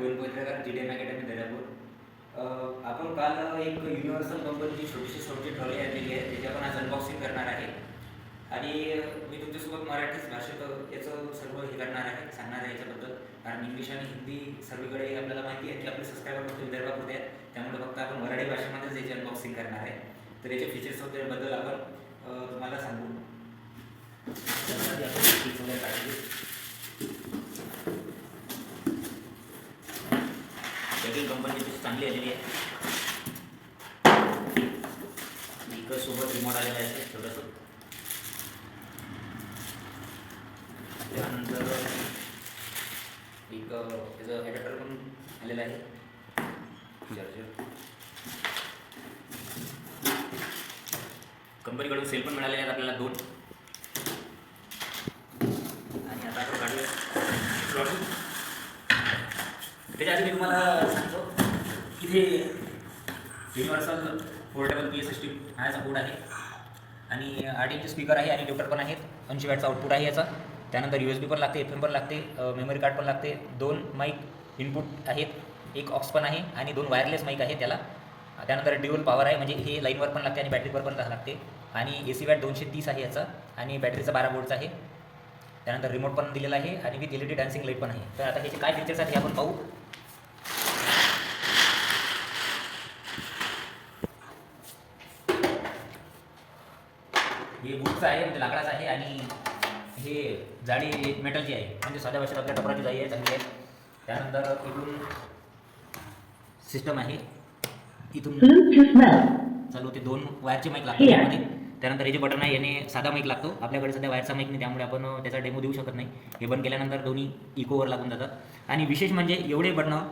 गोविंद पत्रकार GDM academy Daryapur. आपण काल एक युनिव्हर्सल कंपनीची छोटी ट्रॉली आणलेली आहे, त्याची आपण आज अनबॉक्सिंग करणार आहे. आणि मी तुमच्यासोबत मराठीच भाषेत याचं सर्व हे करणार आहे, सांगणार आहे याच्याबद्दल. कारण इंग्लिश आणि हिंदी सर्वीकडे आपल्याला माहिती आहे की आपले सबस्क्रायबर फक्त विदर्भापुरते आहेत, त्यामुळे फक्त आपण मराठी भाषेमध्येच याची अनबॉक्सिंग करणार आहे. तर याचे फीचर्स वगैरेबद्दल आपण तुम्हाला सांगू. पॅकिंग कंपनीची चांगली आलेली आहे. एक सोबत रिमोट आलेला आहे छोटंसं. त्यानंतर एक त्याचं ॲडॅप्टर पण आलेलं आहे, चार्जर. कंपनीकडून सेल पण मिळालेले आहेत आपल्याला 2. आणि आता आपण काढूया ट्रॉली. त्याच्या आधी मी तुम्हाला सांगतो की हे युनिव्हर्सल पोर्टेबल PA सिस्टीम हा याचा बोर्ड आहे. आणि 8 इंच स्पीकर आहे आणि ट्यूटर पण आहेत. 80 वॅटचा आउटपुट आहे याचा. त्यानंतर USB पण लागते, FM पण लागते, मेमरी कार्ड पण लागते. 2 माईक इनपुट आहेत, एक ऑक्स पण आहे आणि 2 वायरलेस माईक आहे त्याला. त्यानंतर ड्युअल पॉवर आहे, म्हणजे हे लाईनवर पण लागते आणि बॅटरीवर पण लागते. आणि AC वॅट 230 आहे याचा आणि बॅटरीचा 12 वोल्टचा आहे. त्यानंतर रिमोट पण दिलेला आहे आणि विथ LED डान्सिंग लाईट पण आहे. तर आता ह्याचे काय फीचर्स आहेत हे आपण पाहू. हे वूडचं आहे, म्हणजे लाकडाचं आहे. आणि हे जाळी मेटलची आहे, म्हणजे साध्या भाषेत आपल्या टपराची जाळी आहे, चांगली आहे. त्यानंतर इकडून सिस्टम आहे, इथून चालू होते. 2 वायरचे माईक लागतात त्यामध्ये. त्यानंतर हे जे बटन आहे याने साधा माईक लागतो. आपल्याकडे सध्या वायरचा माईक नाही, त्यामुळे आपण त्याचा डेमो देऊ शकत नाही. हे बंद केल्यानंतर दोन्ही इकोवर लागून जातात. आणि विशेष म्हणजे एवढे बटणं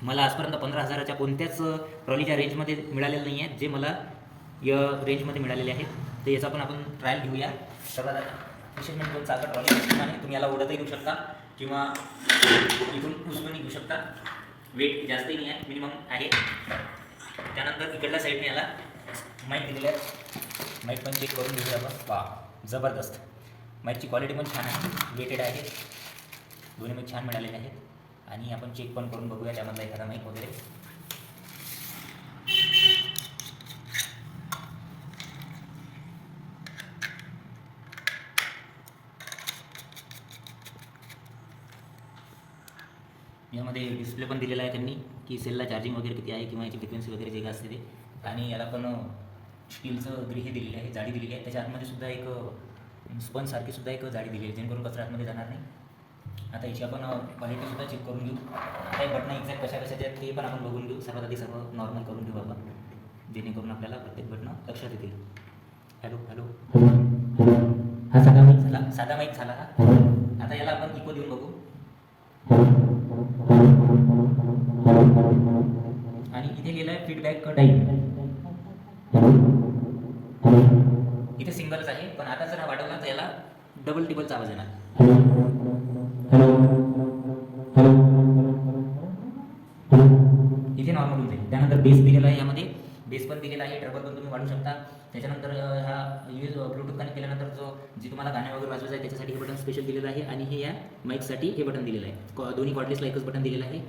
मला आजपर्यंत 15,000च्या कोणत्याच ट्रॉलीच्या रेंजमध्ये मिळालेलं नाही आहे, जे मला या रेंजमध्ये मिळालेले आहेत. तर याचा पण आपण ट्रायल घेऊया. सर्वात विशेष म्हणजे 2 चाका ट्रॉली सिस्टम आहे. तुम्ही याला ओढतही घेऊ शकता किंवा इथून उचलूनही घेऊ शकता. वेट जास्तही नाही आहे, मिनिमम आहे. त्यानंतर इकडल्या साईडने याला माईक दिलेले आहे. माईक पण चेक करून घेऊया आपण. वा, जबरदस्त. माईकची क्वालिटी पण छान आहे, वेटेड आहे. दोन्ही माईक छान मिळालेले आहेत. आणि आपण चेक पण करून बघूया त्यामधला एखादा माईक वगैरे. यामध्ये डिस्प्ले पण दिलेला आहे त्यांनी की सेलला चार्जिंग वगैरे किती आहे किंवा याची फ्रिक्वेन्सी वगैरे जे काय असते ते. आणि याला पण स्टीलचं ग्रिही दिलेली आहे, जाळी दिलेली आहे. त्याच्या आतमध्ये सुद्धा एक स्पंजसारखी सुद्धा एक जाळी दिली आहे, जेणेकरून कचरा आतमध्ये जाणार नाही. आता याची आपण क्वालिटीसुद्धा चेक करून घेऊ. काही बटणं एक्झॅक्ट कशाचे आहेत ते पण आपण बघून घेऊ. सर्वात आधी सर्व नॉर्मल करून घेऊ आपण, जेणेकरून आपल्याला प्रत्येक बटणं लक्षात येतील. हॅलो हॅलो, हा साधा माईक झाला, साधा माईक झाला हा. आता याला आपण इको देऊन बघू. आणि इथे लिहिलं आहे फीडबॅक टाईप. इथे सिंगलच आहे, पण आता जर हा वाढवला तर याला डबल टिबलचा आवाज येणार. इथे नॉर्मल होते. त्यानंतर बेस दिलेला आहे, यामध्ये बेस पण दिलेला आहे, ट्रबल पण तुम्ही वाढवू शकता. त्याच्यानंतर हा ब्लूटूथ कनेक्ट केल्यानंतर जे तुम्हाला गाणे वगैरे वाजवायचं आहे त्याच्यासाठी हे बटन स्पेशल दिलेलं आहे. आणि हे या माईकसाठी हे बटन दिलेलं आहे. दोन्ही कॉर्डलेसला एकच बटन दिलेलं आहे.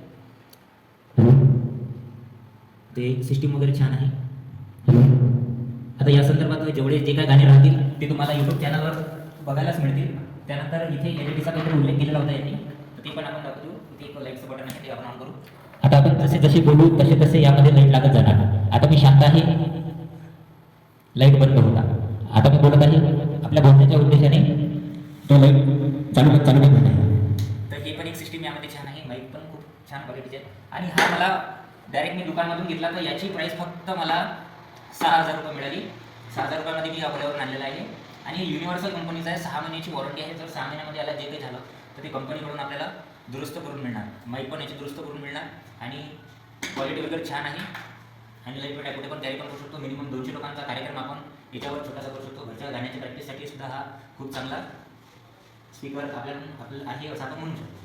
ते सिस्टीम वगैरे छान आहे. आता या संदर्भात जेवढे जे काही गाणे राहतील ते तुम्हाला यूट्यूब चॅनलवर बघायलाच मिळतील. त्यानंतर इथे LEDचा काहीतरी उल्लेख केलेला होता यांनी, तर ते पण आपण दाखवू. इथे एक लाईटचं बटन आहे, ते आपण ऑन करू. आता आपण जसे जसे बोलू तसे तसे यामध्ये लाईट लागत जाणार. आता मी शांत आहे, लाईट बंद होता. आता मी बोलत आहे, आपल्या बोलण्याच्या उद्देशाने तो लाईट चालू होत आहे. तर हे पण एक सिस्टीम यामध्ये छान आहे. माईक पण खूप छान क्वालिटीचे आहे. आणि हा मला डायरेक्ट मी दुकानामधून घेतला, तर याची प्राईस फक्त मला 6,000 रुपये मिळाली. 6,000 रुपयामध्ये मी आपल्यावर आणलेला आहे. आणि युनिव्हर्सल कंपनीचा आहे, 6 महिन्याची वॉरंटी आहे. जर 6 महिन्यामध्ये याला जे काही झालं तर ते कंपनीकडून आपल्याला दुरुस्त करून मिळणार. माईक पण याची दुरुस्त करून मिळणार. आणि क्वालिटी वगैरे छान आहे. आणि लाईट वेट आहे, कुठे पण कॅरी पण करू शकतो. मिनिमम 200 लोकांचा कार्यक्रम आपण याच्यावर छोटासा करू शकतो. घरच्या गाण्याच्या प्रॅक्टिससाठी सुद्धा हा खूप चांगला स्पीकर आपल्याला आहे असं आपण म्हणू शकतो.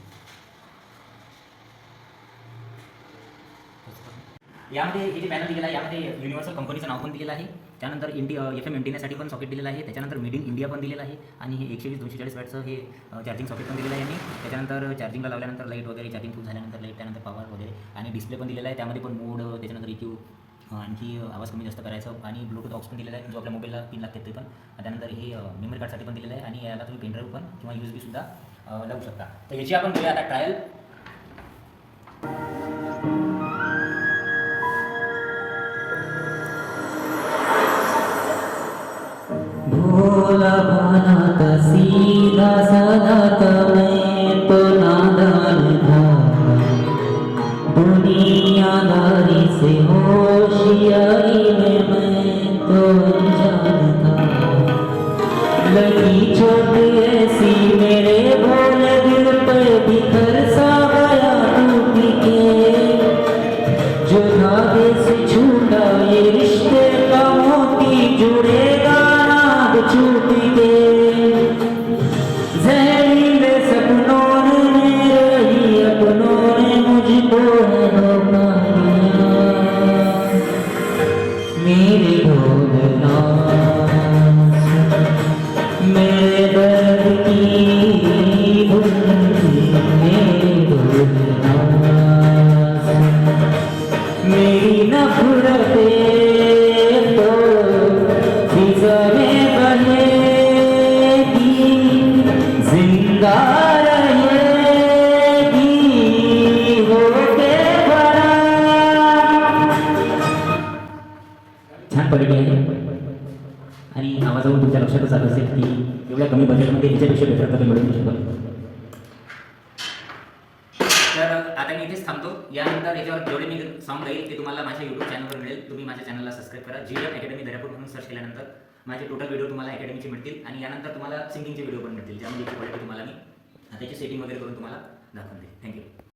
यामध्ये हे जे पॅनल दिलेलं आहे, यामध्ये युनिव्हर्सल कंपनीचं नाव पण दिलेलं आहे. त्यानंतर FM एंटिनासाठी पण सॉकेट दिलेलं आहे. त्याच्यानंतर मेड इन इंडिया पण दिलेलं आहे. आणि हे 120-240 वॅटचं हे चार्जिंग सॉकेट पण दिलेलं आहे यांनी. त्याच्यानंतर चार्जिंगला लावल्यानंतर लाईट वगैरे, चार्जिंग फुल झाल्यानंतर लाईट, त्यानंतर पॉवर वगैरे डिस्प्ले पण दिलेला आहे, त्यामध्ये पण मोड, त्याच्यानंतर EQ, आणखी आवाज कमी जास्त करायचं, आणि ब्लूटूथ ऑप्शन पण दिलेला आहे जो आपल्या मोबाईलला पिन लागते ते पण. त्यानंतर हे मेमरी कार्डसाठी पण दिलेलं आहे, आणि याला तुम्ही पेनड्राईव्ह पण किंवा USB सुद्धा लावू शकता. तर याची आपण घेऊया आता ट्रायल. भोला भाला का सीधा साधा का मैं तो नादान था, दुनियादारी से होशियारी में मैं तो अनजान था। लगी चोट ऐसी मेरे भोले दिल पे बिखर सा गया टूट के, जो धागे से छूटा ये रिश्ते का मोती जुड़ेगा नाग छूट के। जहरीले सपनों ने मेरे ही अपनों ने मुझको धोखा दिया, मेरे ढोलना मेरे दर्द की धुन, मेरे ढोलना मेरी नफरतें तो फिजा में बहेगी, जिंदा रहेगी होके भरा. छान पडली आहे, आणि आवाजावरून तुमच्या लक्षातच आलं असेल की एवढ्या कमी बजेटमध्ये याच्यापेक्षा बेटर कमी मिळू शकतो. तर आता मी इथेच थांबतो. यानंतर याच्यावर जेवढे मी सॉन्ग राहील ते तुम्हाला माझ्या यूट्यूब चॅनलवर मिळेल. तुम्ही माझ्या चॅनलला सबस्क्राईब करा. GM अकॅडमी दर्यापूर म्हणून सर्च केल्यानंतर माझे टोटल व्हिडिओ तुम्हाला अकॅडमीचे मिळतील, आणि यानंतर तुम्हाला सिंगिंगचे व्हिडिओ पण मिळतील, ज्यामध्ये क्वालिटी तुम्हाला मी त्याची सेटिंग वगैरे करून तुम्हाला दाखवून देईल. थँक्यू.